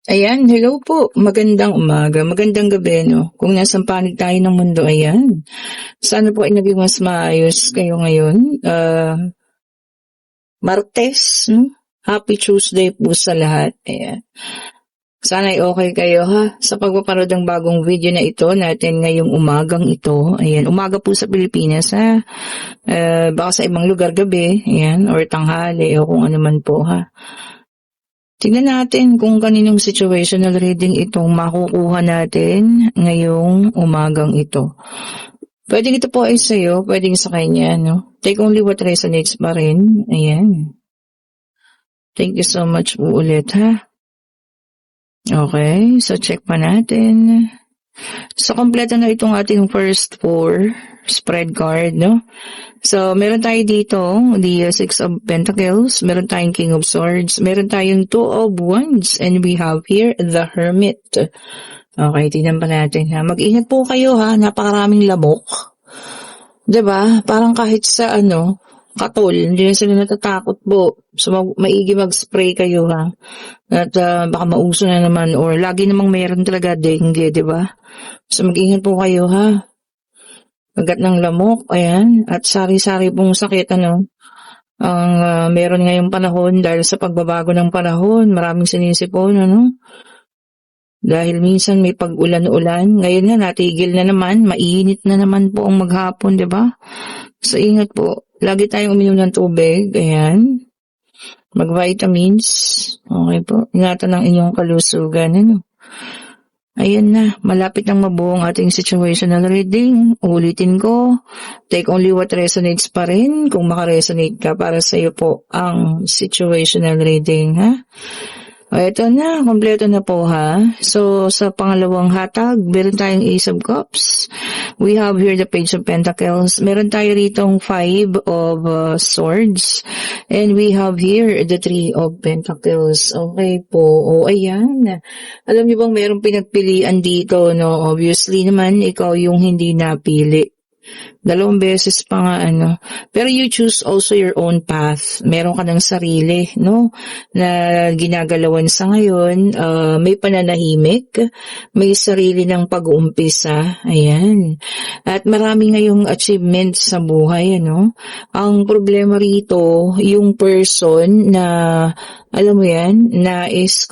Ayan, hello po. Magandang umaga, magandang gabi, no? Kung nasang panig tayo ng mundo, ayan. Sana po ay naging mas maayos kayo ngayon. Martes, no? Happy Tuesday po sa lahat. Ayan. Sana ay okay kayo ha sa pagpapanood ng bagong video na ito natin ngayong umagang ito. Ayan, umaga po sa Pilipinas ha. Baka sa ibang lugar gabi, ayan, or tanghali o kung ano man po ha. Tingnan natin kung kaninong situational reading itong makukuha natin ngayong umagang ito. Pwedeng ito po ay sa'yo, pwedeng sa kanya, no? Take only what resonates pa rin. Ayan. Thank you so much po ulit, ha? Okay, so check pa natin. So, kompleto na itong ating first four spread card, no? So, meron tayo dito, the Six of Pentacles, meron tayong King of Swords, meron tayong Two of Wands, and we have here the Hermit. Okay, tingnan pa natin ha. Mag-ingat po kayo ha, napakaraming lamok. 'Di ba? Parang kahit sa katol, hindi na sila natatakot po. So, maigi mag-spray kayo ha. At baka mauso na naman or lagi namang meron talaga dengue, 'di ba? So, mag-ingat po kayo ha. Kagat ng lamok, ayan. At sari-sari pong sakit, ang meron ngayong panahon dahil sa pagbabago ng panahon. Maraming sinisipon, Dahil minsan may pag-ulan-ulan. Ngayon nga, natigil na naman. Mainit na naman po ang maghapon, di ba? So, ingat po. Lagi tayong uminom ng tubig. Ayan. Mag-vitamins. Okay po. Ingatan ang inyong kalusugan, Ayan na, malapit nang mabuo ang ating situational reading. Ulitin ko, take only what resonates pa rin. Kung makaresonate ka, para sa iyo po ang situational reading, ha? O, ito na, kompleto na po ha. So, sa pangalawang hatag, meron tayong Ace of Cups. We have here the Page of Pentacles. Meron tayo ritong Five of Swords. And we have here the Three of Pentacles. Okay po. O, ayan. Alam niyo bang merong pinagpilian dito, no? Obviously naman, ikaw yung hindi napili. Dalawang beses pa nga, Pero you choose also your own path. Meron ka ng sarili, no? Na ginagalawan sa ngayon. May pananahimik. May sarili ng pag-uumpisa. Ayan. At marami ngayong achievements sa buhay, Ang problema rito, yung person na, alam mo yan, nais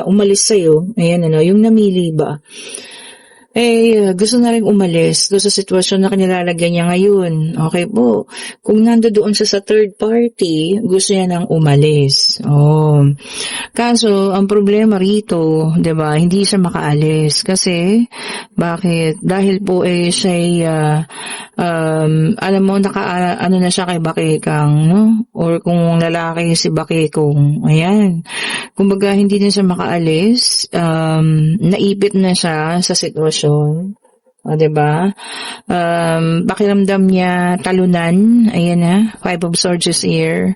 umalis sa'yo. Ayan, yung namili ba? Gusto na rin umalis doon sa sitwasyon na kanilalagyan niya ngayon. Okay po. Kung nandoon siya sa third party, gusto niya nang umalis. Kaso, ang problema rito, 'di ba, hindi siya makaalis. Kasi, bakit? Dahil po siya alam mo, ano na siya kay Bakekang, no? Or kung lalaki si Bakekong, ayan. Kumbaga, hindi na siya makaalis. Naipit na siya sa sitwasyon. O, diba? Pakiramdam niya talunan. Ayan na. Five of Swords is here.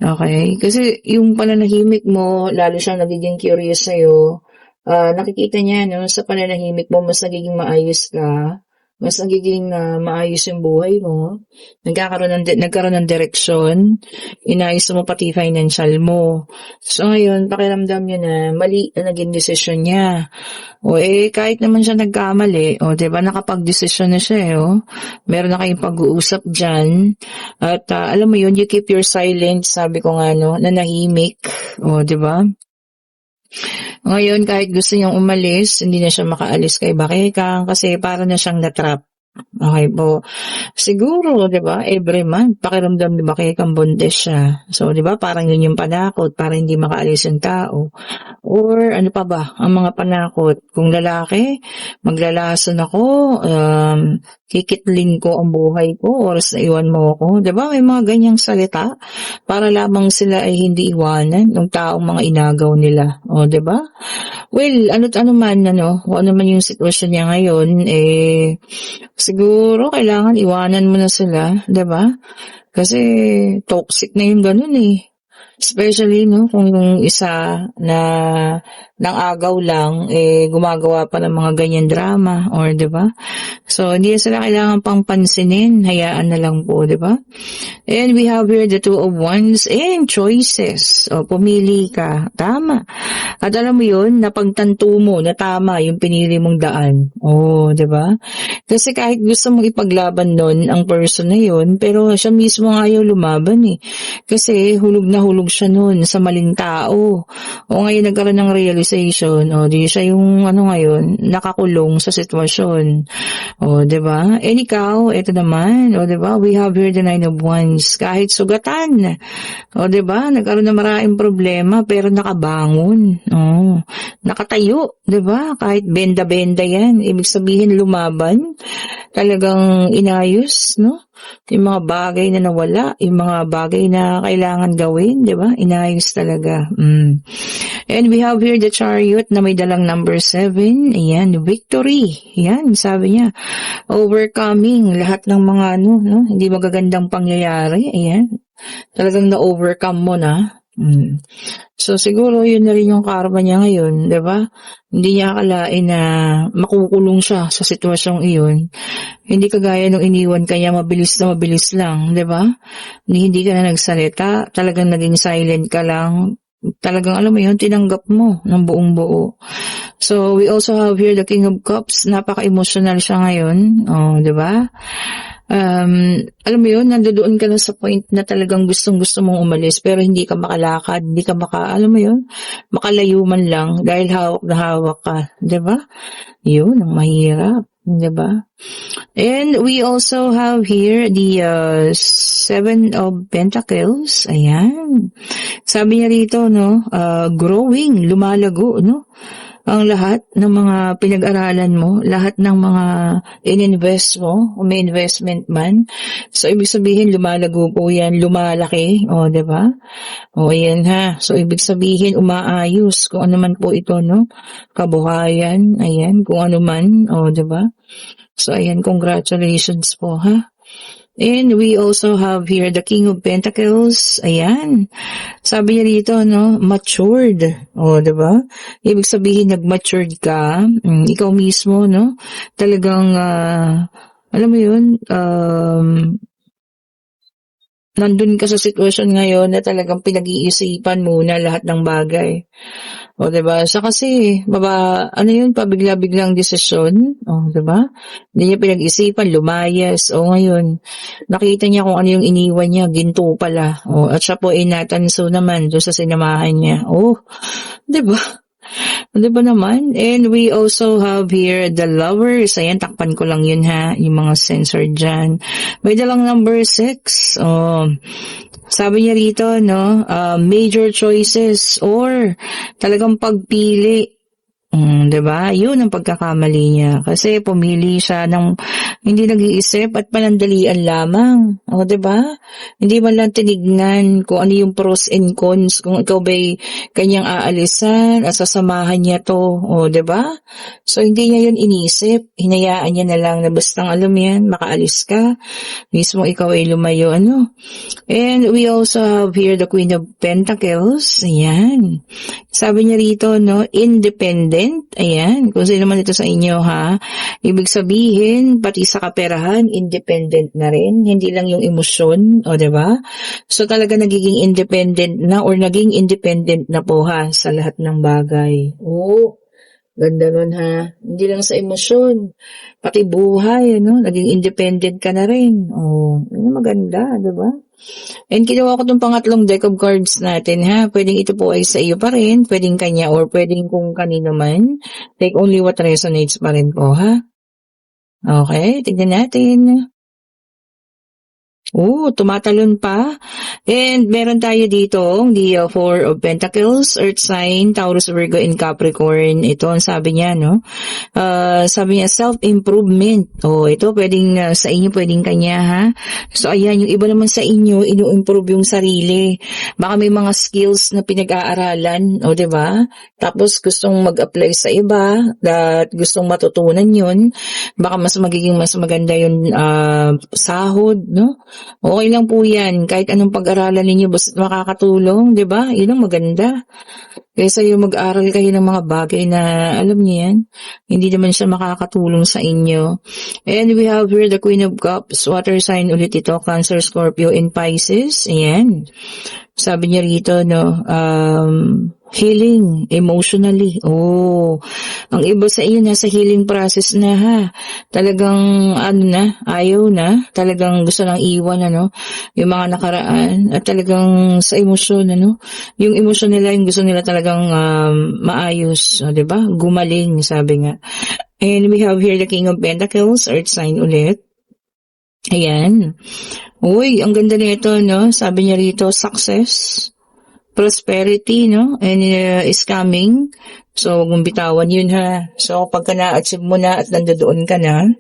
Okay? Kasi yung pananahimik mo, lalo siya nagiging curious sa'yo. Nakikita niya, sa pananahimik mo, mas nagiging maayos ka. Mas nagiging maayos yung buhay mo. Nagkaroon ng direksyon. Inayos mo pati financial mo. So ngayon, pakiramdam niya na mali na naging desisyon niya. Kahit naman siya nagkamali, diba, nakapag-desisyon na siya, Meron na kayong pag-uusap dyan. At alam mo yun, you keep your silence, sabi ko nga, nanahimik. Diba? Ngayon, kahit gusto niyang umalis, hindi na siya makaalis kay Bakekang kasi para na siyang natrap. Okay po. Siguro, 'di ba, every month pakiramdam ni Bakekang buntis siya. So, 'di ba, parang yun yung panakot para hindi makaalis yung tao. Or ano pa ba ang mga panakot? Kung lalaki, maglalason ako, kikitlin ko ang buhay ko, oras na iwan mo ako. 'Di ba, may mga ganyang salita para lamang sila ay hindi iwanan ng taong mga inagaw nila. 'Di ba? Well, ano man, kung ano man yung sitwasyon niya ngayon, siguro kailangan iwanan mo na sila, 'di ba? Kasi toxic na yung ganun. Especially, kung yung isa na ng agaw lang, gumagawa pa ng mga ganyan drama, or 'di ba? So, hindi na sila kailangan pang pansinin, hayaan na lang po, 'di ba? And we have here the Two of Wands and choices. O, pumili ka. Tama. At alam mo yun, napagtanto mo na tama yung pinili mong daan. Oh, 'di ba? Kasi kahit gusto mong ipaglaban nun ang person na yun, pero siya mismo ang ayaw lumaban eh. Kasi hulog na hulog siya nun sa maling tao. O ngayon nagkaroon ng realization, o di siya yung ngayon, nakakulong sa sitwasyon. O, 'di ba? And ikaw, ito naman, o 'di ba? We have here the Nine of Wands. Kahit sugatan. O, 'di ba? Nagkaroon ng maraming problema pero nakabangon. Oh, nakatayo, 'di ba? Kahit benda-benda 'yan, ibig sabihin lumaban, talagang inayos, no? Yung mga bagay na nawala, yung mga bagay na kailangan gawin, 'di ba? Inayos talaga. And we have here the Chariot na may dalang number 7. Ayan, victory. Ayan, sabi niya. Overcoming lahat ng mga no, hindi magagandang pangyayari. Ayan. Talagang na-overcome mo na. So, siguro yun na rin yung karma niya ngayon, 'di ba? Hindi niya akalain na makukulong siya sa sitwasyong iyon. Hindi kagaya nung iniwan kanya mabilis na mabilis lang, 'di ba? Hindi ka na nagsalita, talagang naging silent ka lang. Talagang alam mo yun, tinanggap mo ng buong buo. So, we also have here the King of Cups. Napaka-emotional siya ngayon. Oh, 'di ba? Alam mo yun, nandoon ka na sa point na talagang gustong-gusto mong umalis pero hindi ka makalakad, hindi ka alam mo yun, makalayo man lang dahil hawak na hawak ka, 'di ba? Yun ang mahirap, 'di ba? And we also have here the Seven of Pentacles. Ayan. Sabi niya rito, no, growing, lumalago, no? Ang lahat ng mga pinag-aralan mo, lahat ng mga in-invest mo, kung may investment man. So, ibig sabihin, lumalago po yan, lumalaki, o, 'di ba? O, ayan ha. So, ibig sabihin, umaayos, kung ano man po ito, no? Kabuhayan, ayan, kung ano man, o, 'di ba? So, ayan, congratulations po, ha? And we also have here the King of Pentacles. Ayan. Sabi niya dito, no, matured. O, 'di ba? Ibig sabihin, nag-matured ka. Ikaw mismo, no? Talagang, alam mo yun, nandun ka sa sitwasyon ngayon na talagang pinag-iisipan muna lahat ng bagay. O, 'di ba? Siya kasi, pabigla-biglang desisyon. O, 'di ba? Hindi niya pinag-isipan, lumayas. O, ngayon, nakita niya kung ano yung iniwan niya, ginto pala. O, at siya po ay natanso naman doon sa sinamahan niya. O, 'di ba? 'Di ba naman? And we also have here the Lovers. Ayan, takpan ko lang yun ha, yung mga censored dyan. May dalang number 6. Oh, sabi niya rito, no, major choices or talagang pagpili. 'Di ba? Yun ang pagkakamali niya. Kasi pumili siya ng hindi nag-iisip at panandalian lamang. O, 'di ba? Hindi man lang tinignan kung ano yung pros and cons, kung ikaw ba'y kanyang aalisan, sasamahan niya to. O, 'di ba? So, hindi niya yun inisip. Hinayaan niya na lang na bastang alam yan, makaalis ka. Mismo ikaw ay lumayo, ano? And we also have here the Queen of Pentacles. Ayan. Sabi niya rito, no, independent. Ayan. Kung sino man ito sa inyo, ha? Ibig sabihin, pati sa kaperahan, independent na rin. Hindi lang yung emosyon, o, diba? So, talaga nagiging independent na or naging independent na po, ha, sa lahat ng bagay. Oh, ganda nun, ha? Hindi lang sa emosyon, pati buhay, ano? Naging independent ka na rin. Oh, maganda, diba? And kinuha ko itong pangatlong deck of cards natin, ha? Pwedeng ito po ay sa iyo pa rin, pwedeng kanya, or pwedeng kung kanino man. Take only what resonates pa rin po, ha? Okay, tignan natin. Tumatalon pa. And meron tayo dito, the Four of Pentacles, Earth sign, Taurus, Virgo, and Capricorn. Ito ang sabi niya, no? Sabi niya, self-improvement. Ito pwedeng sa inyo, pwedeng kanya, ha? So, ayan, yung iba naman sa inyo, inu-improve yung sarili. Baka may mga skills na pinag-aaralan, o, diba? Tapos, gustong mag-apply sa iba, at gustong matutunan yun. Baka mas magiging mas maganda yung sahod, no? Okay lang po yan, kahit anong pag-aralan ninyo basta't makakatulong, 'di ba? Yun ang maganda. Kaysa yung mag-aral kayo ng mga bagay na alam niyo yan, hindi naman siya makakatulong sa inyo. And we have here the Queen of Cups, water sign ulit ito, Cancer, Scorpio, and Pisces. Ayan. Sabi niya rito, no, healing emotionally. Oh, ang iba sa inyo nasa healing process na ha. Talagang ano na, ayaw na. Talagang gusto nang iwan ano, yung mga nakaraan at talagang sa emosyon ano. Yung emosyon nila, yung gusto nila talagang maayos, 'di ba? Gumaling, sabi nga. And we have here the King of Pentacles, earth sign ulit. Ayan. Uy, ang ganda nito, no? Sabi niya rito, success, prosperity, no? And is coming. So, huwag mong bitawan yun, ha? So, pagka na-achieve mo na at nandoon ka na,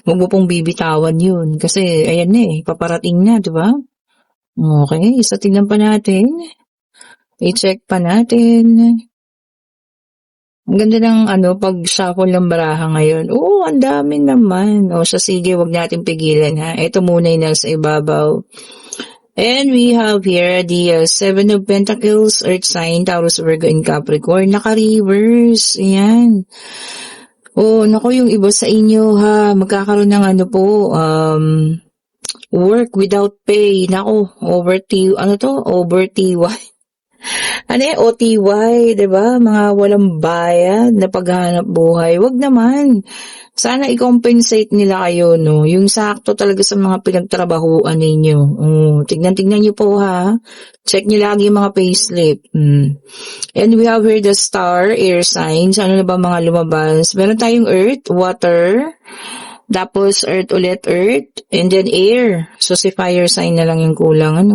huwag mo pong bibitawan yun. Kasi, ayan na eh, paparating na, di ba? Okay, so tingnan pa natin. I-check pa natin. Ang ganda ng pag-shuffle ng baraha ngayon. Oo, ang dami naman. O, sige, wag natin pigilan ha. Ito muna yung nasa ibabaw. And we have here the Seven of Pentacles, Earth sign, Taurus, Virgo, and Capricorn. Naka-reverse. Ayan. Oh, naku, yung iba sa inyo ha, magkakaroon ng work without pay. Naku, over TY. OTY, 'di ba? Mga walang bayad na paghahanap buhay. Wag naman. Sana i-compensate nila kayo, no? Yung sakto talaga sa mga pinagtrabahuan ninyo. Tignan-tignan niyo po, ha? Check niyo lagi yung mga payslip. And we have here the star, air signs. Ano na ba mga lumabas? Meron tayong earth, water, tapos earth ulit, earth, and then air. So, si fire sign na lang yung kulang,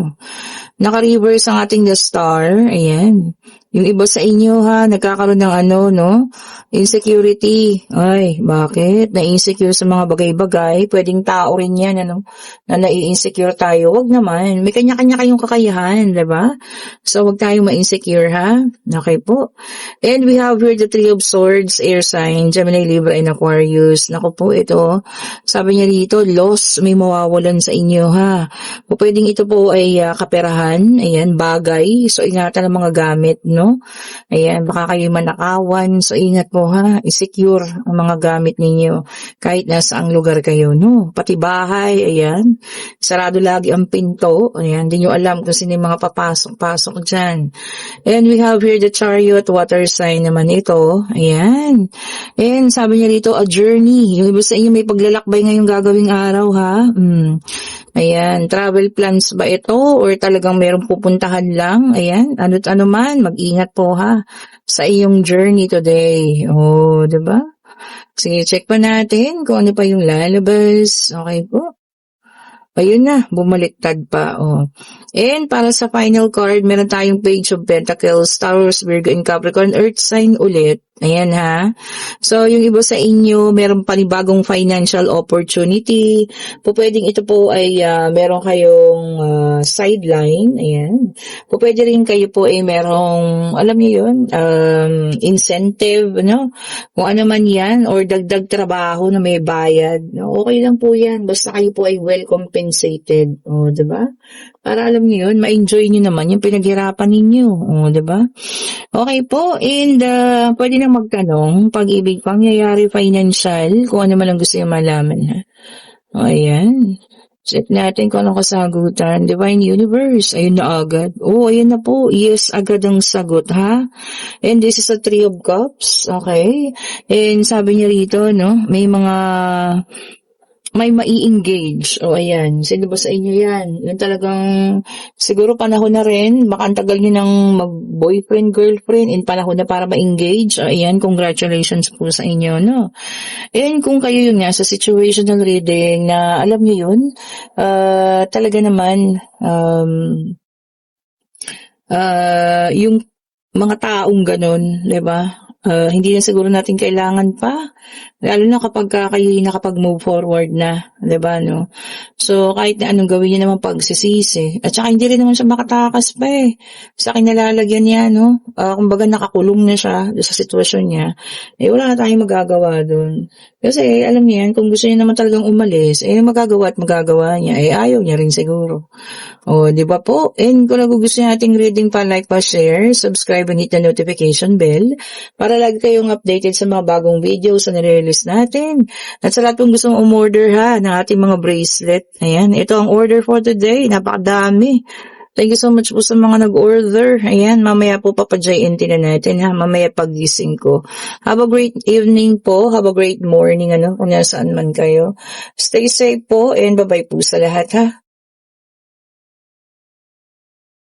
Naka-reverse ang ating the star. Ayan. Yung iba sa inyo ha, nagkakaroon ng insecurity. Ay, bakit? Na-insecure sa mga bagay-bagay. Pwedeng tao rin yan, na nai-insecure tayo. Wag naman. May kanya-kanya kayong kakayahan, diba? So, wag tayong ma-insecure ha. Okay po. And we have here the Three of Swords, air sign, Gemini, Libra, and Aquarius. Naku po, ito. Sabi niya dito, loss, may mawawalan sa inyo ha. Pwedeng ito po ay kaperahan. Ayan, bagay. So, ingatan ang mga gamit, no? Ayan, baka kayo manakawan. So, ingat po ha. I-secure ang mga gamit ninyo kahit nasa ang lugar kayo, no? Pati bahay, ayan. Sarado lagi ang pinto. Ayan, hindi nyo alam kung sino yung mga papasok-pasok dyan. And we have here the Chariot, water sign naman ito. Ayan. And sabi niya dito, a journey. Yung iba sa inyo may paglalakbay ngayong gagawing araw, ha? Ayan, travel plans ba ito or talagang merong pupuntahan lang? Ayan, ano't ano man, mag-ingat po ha sa iyong journey today. Oh, 'di ba? Sige, check pa natin kung ano pa yung lalabas. Okay po. Ayun na, bumaliktad pa. Oh. And para sa final card, meron tayong Page of Pentacles, Taurus, Virgo, and Capricorn, Earth sign ulit. Ayan ha. So, yung iba sa inyo, meron panibagong financial opportunity. Pwedeng ito po ay meron kayong sideline. Ayan. Pwede rin kayo po ay merong, alam niyo yun, incentive, no? Kung ano man yan, or dagdag trabaho na may bayad. No? Okay lang po yan. Basta kayo po ay well compensated. O, diba? Para alam niyo yun, ma-enjoy niyo naman yung pinaghirapan ninyo. O, diba? Okay po, and pwede na magtanong, pag-ibig, pangyayari, financial, kung ano man ang gusto niyo malaman, ha? O, ayan. Check natin kung anong kasagutan. Divine Universe, ayun na agad. Oh, ayun na po, yes, agad ang sagot, ha? And this is a Three of Cups, okay? And sabi niya rito, no, may mai-engage. O, ayan. Sino ba sa inyo yan? Yung talagang, siguro panahon na rin, baka ang tagal nyo ng mag-boyfriend, girlfriend, in panahon na para ma-engage. O, ayan, congratulations po sa inyo, no? And kung kayo yun nga, sa situational reading, na alam nyo yun, talaga naman, yung mga taong ganun, di ba? Hindi na siguro natin kailangan pa. Lalo na kapag kayo nakapag-move forward na, 'di ba, no? So, kahit na anong gawin niya naman pagsisisi. At saka hindi rin naman siya makatakas pa eh. Sa kinalalagyan niya, no? Kumbaga nakakulong na siya doon sa sitwasyon niya. Eh, wala na tayong magagawa doon. Kasi, alam niya yan, kung gusto niya naman talagang umalis, eh, magagawa at magagawa niya. Eh, ayaw niya rin siguro. O, di ba po? And kung nagugustuhan nating reading pa, like pa, share, subscribe and hit the notification bell para lagi kayong updated sa mga bagong videos na nire-release natin. At sa lahat kong gustong umorder ha, ng ating mga bracelet. Ayan, ito ang order for today. Napakadami. Thank you so much po sa mga nag-order. Ayan, mamaya po papajayin na natin ha. Mamaya pagising ko. Have a great evening po. Have a great morning kung nasaan man kayo. Stay safe po and bye-bye po sa lahat ha.